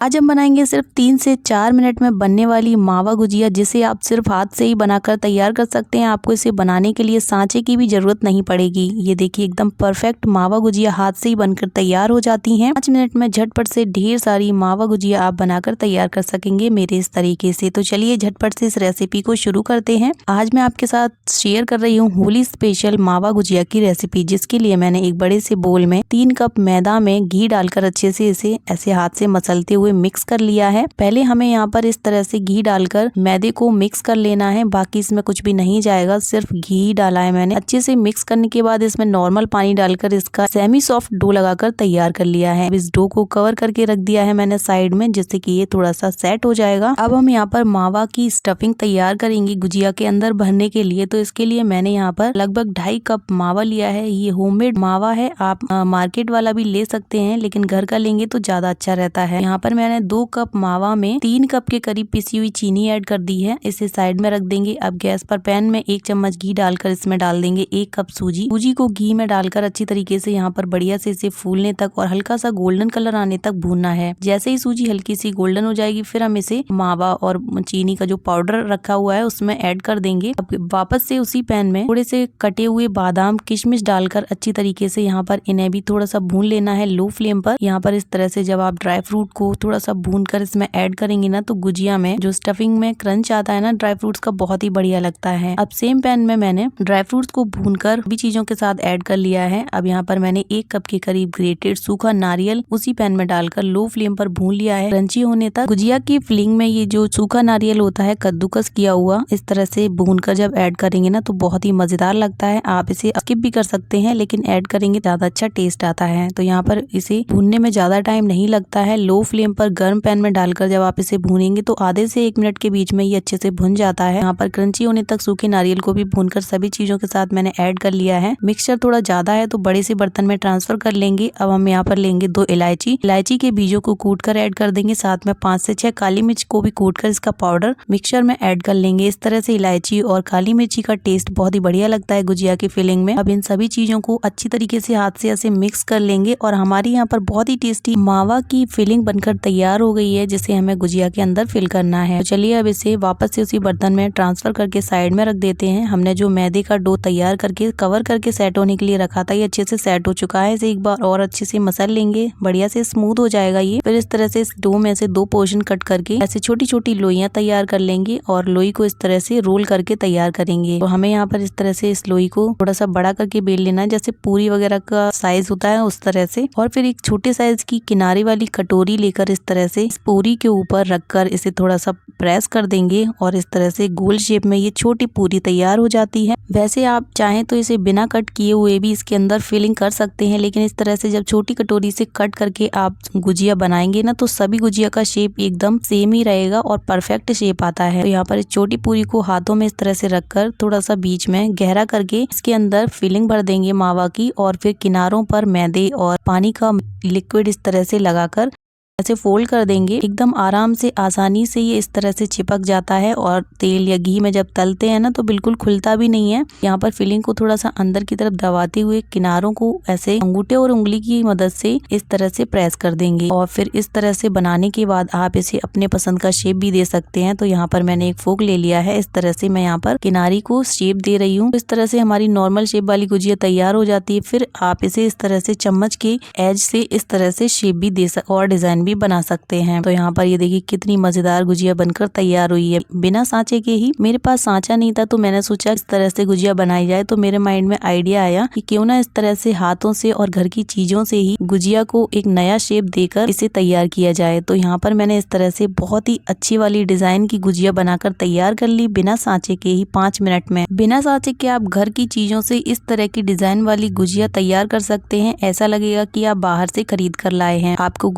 आज हम बनाएंगे सिर्फ 3 से 4 मिनट में बनने वाली मावा गुजिया, जिसे आप सिर्फ हाथ से ही बनाकर तैयार कर सकते हैं। आपको इसे बनाने के लिए सांचे की भी जरूरत नहीं पड़ेगी। ये देखिए एकदम परफेक्ट मावा गुजिया हाथ से ही बनकर तैयार हो जाती हैं। 5 मिनट में झटपट से ढेर सारी मावा गुजिया आप बनाकर तैयार कर सकेंगे मेरे इस तरीके से। तो चलिए झटपट से इस रेसिपी को शुरू करते हैं। आज मैं आपके साथ शेयर कर रही हूँ होली स्पेशल मावा गुजिया की रेसिपी, जिसके लिए मैंने एक बड़े से बोल में 3 कप मैदा में घी डालकर अच्छे से इसे ऐसे हाथ से मसलते हुए मिक्स कर लिया है। पहले हमें यहाँ पर इस तरह से घी डालकर मैदे को मिक्स कर लेना है। बाकी इसमें कुछ भी नहीं जाएगा, सिर्फ घी डाला है मैंने। अच्छे से मिक्स करने के बाद इसमें नॉर्मल पानी डालकर इसका सेमी सॉफ्ट डो लगाकर तैयार कर लिया है। इस डो को कवर करके रख दिया है मैंने साइड में, जिससे कि ये थोड़ा सा सेट हो जाएगा। अब हम यहाँ पर मावा की स्टफिंग तैयार करेंगे गुजिया के अंदर भरने के लिए। तो इसके लिए मैंने यहाँ पर लगभग 2.5 कप मावा लिया है। ये होममेड मावा है, आप मार्केट वाला भी ले सकते हैं, लेकिन घर का लेंगे तो ज्यादा अच्छा रहता है। यहाँ पर मैंने 2 कप मावा में 3 कप के करीब पिसी हुई चीनी ऐड कर दी है। इसे साइड में रख देंगे। अब गैस पर पैन में 1 चम्मच घी डालकर इसमें डाल देंगे 1 कप सूजी को घी में डालकर अच्छी तरीके से यहाँ पर बढ़िया से इसे फूलने तक और हल्का सा गोल्डन कलर आने तक भूनना है। जैसे ही सूजी हल्की सी गोल्डन हो जाएगी, फिर हम इसे मावा और चीनी का जो पाउडर रखा हुआ है उसमें ऐड कर देंगे। अब वापस से उसी पैन में थोड़े से कटे हुए बादाम किशमिश डालकर अच्छी तरीके से यहाँ पर इन्हें भी थोड़ा सा भून लेना है लो फ्लेम पर। यहाँ पर इस तरह से जब आप ड्राई फ्रूट को थोड़ा सा भून कर इसमें ऐड करेंगे ना, तो गुजिया में जो स्टफिंग में क्रंच आता है ना ड्राई फ्रूट्स का, बहुत ही बढ़िया लगता है। अब सेम पैन में मैंने ड्राई फ्रूट्स को भूनकर भी चीजों के साथ ऐड कर लिया है। अब यहाँ पर मैंने 1 कप के करीब ग्रेटेड सूखा नारियल उसी पैन में डालकर लो फ्लेम पर भून लिया है क्रंची होने तक। गुजिया की फिलिंग में ये जो सूखा नारियल होता है कद्दूकस किया हुआ, इस तरह से भूनकर जब ऐड करेंगे ना तो बहुत ही मजेदार लगता है। आप इसे स्किप भी कर सकते हैं, लेकिन ऐड करेंगे ज्यादा अच्छा टेस्ट आता है। तो यहाँ पर इसे भूनने में ज्यादा टाइम नहीं लगता है। लो फ्लेम पर गर्म पैन में डालकर जब आप इसे भूनेंगे तो आधे से 1 मिनट के बीच में ये अच्छे से भुन जाता है। यहाँ पर क्रंची होने तक सूखे नारियल को भी भूनकर सभी चीजों के साथ मैंने ऐड कर लिया है। मिक्सचर थोड़ा ज्यादा है तो बड़े से बर्तन में ट्रांसफर कर लेंगे। अब हम यहाँ पर लेंगे 2 इलायची के बीजों को कूट कर ऐड कर देंगे। साथ में 5 से 6 काली मिर्च को भी कूट कर इसका पाउडर मिक्सचर में ऐड कर लेंगे। इस तरह से इलायची और काली मिर्ची का टेस्ट बहुत ही बढ़िया लगता है गुजिया की फिलिंग में। अब इन सभी चीजों को अच्छी तरीके से हाथ से ऐसे मिक्स कर लेंगे और हमारी यहाँ पर बहुत ही टेस्टी मावा की फिलिंग बनकर तैयार हो गई है, जिसे हमें गुजिया के अंदर फिल करना है। तो चलिए अब इसे वापस से उसी बर्तन में ट्रांसफर करके साइड में रख देते हैं। हमने जो मैदे का डो तैयार करके कवर करके सेट होने के लिए रखा था, ये अच्छे से सेट हो चुका है। इसे एक बार और अच्छे से मसल लेंगे, बढ़िया से स्मूथ हो जाएगा ये। फिर इस तरह से इस डो में से 2 पोर्शन कट करके ऐसे छोटी छोटी लोइयां तैयार कर लेंगे और लोई को इस तरह से रोल करके तैयार करेंगे। तो हमें यहाँ पर इस तरह से इस लोई को थोड़ा सा बड़ा करके बेल लेना है, जैसे पूरी वगैरह का साइज होता है उस तरह से। और फिर एक छोटे साइज की किनारे वाली कटोरी लेकर इस तरह से इस पूरी के ऊपर रखकर इसे थोड़ा सा प्रेस कर देंगे और इस तरह से गोल शेप में ये छोटी पूरी तैयार हो जाती है। वैसे आप चाहें तो इसे बिना कट किए हुए भी इसके अंदर फिलिंग कर सकते हैं, लेकिन इस तरह से जब छोटी कटोरी से कट करके आप गुजिया बनाएंगे ना, तो सभी गुजिया का शेप एकदम सेम ही रहेगा और परफेक्ट शेप आता है। तो यहाँ पर इस छोटी पूरी को हाथों में इस तरह से रखकर थोड़ा सा बीच में गहरा करके इसके अंदर फिलिंग भर देंगे मावा की, और फिर किनारों पर मैदे और पानी का लिक्विड इस तरह से लगाकर ऐसे फोल्ड कर देंगे। एकदम आराम से आसानी से ये इस तरह से चिपक जाता है और तेल या घी में जब तलते हैं ना तो बिल्कुल खुलता भी नहीं है। यहाँ पर फिलिंग को थोड़ा सा अंदर की तरफ दबाते हुए किनारों को ऐसे अंगूठे और उंगली की मदद से इस तरह से प्रेस कर देंगे। और फिर इस तरह से बनाने के बाद आप इसे अपने पसंद का शेप भी दे सकते हैं। तो यहाँ पर मैंने एक फोक ले लिया है, इस तरह से मैं यहाँ पर किनारी को शेप दे रही हूँ। इस तरह से हमारी नॉर्मल शेप वाली गुजिया तैयार हो जाती है। फिर आप इसे इस तरह से चम्मच के एज से इस तरह से शेप भी दे और डिजाइन भी बना सकते हैं। तो यहाँ पर ये देखिए कितनी मजेदार गुजिया बनकर तैयार हुई है बिना सांचे के ही। मेरे पास सांचा नहीं था तो मैंने सोचा इस तरह से गुजिया बनाई जाए। तो मेरे माइंड में आइडिया आया कि क्यों ना इस तरह से हाथों से और घर की चीजों से ही गुजिया को एक नया शेप देकर इसे तैयार किया जाए। तो यहाँ पर मैंने इस तरह से बहुत ही अच्छी वाली डिजाइन की गुजिया बनाकर तैयार कर ली बिना सांचे के ही 5 मिनट में। बिना सांचे के आप घर की चीजों से इस तरह की डिजाइन वाली गुजिया तैयार कर सकते हैं। ऐसा लगेगा कि आप बाहर से खरीद कर लाए हैं। आपको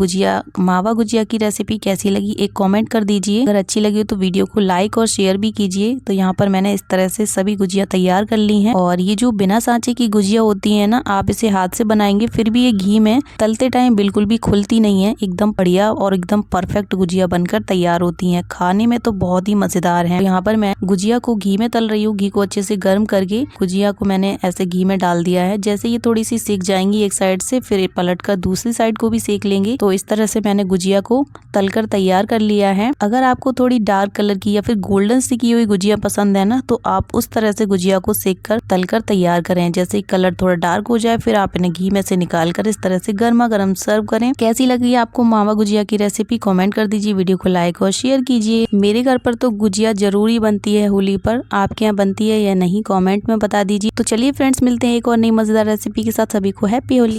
मावा गुजिया की रेसिपी कैसी लगी एक कमेंट कर दीजिए। अगर अच्छी लगी तो वीडियो को लाइक और शेयर भी कीजिए। तो यहाँ पर मैंने इस तरह से सभी गुजिया तैयार कर ली हैं। और ये जो बिना सांचे की गुजिया होती है ना, आप इसे हाथ से बनाएंगे फिर भी ये घी में तलते टाइम बिल्कुल भी खुलती नहीं है। एकदम बढ़िया और एकदम परफेक्ट गुजिया बनकर तैयार होती है। खाने में तो बहुत ही मजेदार है। यहाँ पर मैं गुजिया को घी में तल रही हूँ। घी को अच्छे से गर्म करके गुजिया को मैंने ऐसे घी में डाल दिया है। जैसे ये थोड़ी सी सेक जाएंगी एक साइड से, फिर पलट कर दूसरी साइड को भी सेक लेंगे। तो इस तरह से मैंने गुजिया को तलकर तैयार कर लिया है। अगर आपको थोड़ी डार्क कलर की या फिर गोल्डन सिकी हुई गुजिया पसंद है ना, तो आप उस तरह से गुजिया को सेककर तलकर तैयार करें। जैसे ही कलर थोड़ा डार्क हो जाए फिर आप इन्हें घी में से निकाल कर इस तरह से गर्मा गर्म सर्व करें। कैसी लगी आपको मावा गुजिया की रेसिपी कमेंट कर दीजिए, वीडियो को लाइक और शेयर कीजिए। मेरे घर पर तो गुजिया जरूरी बनती है होली पर, आपके यहाँ बनती है या नहीं कमेंट में बता दीजिए। तो चलिए फ्रेंड्स, मिलते हैं एक और नई मजेदार रेसिपी के साथ। सभी को हैप्पी होली।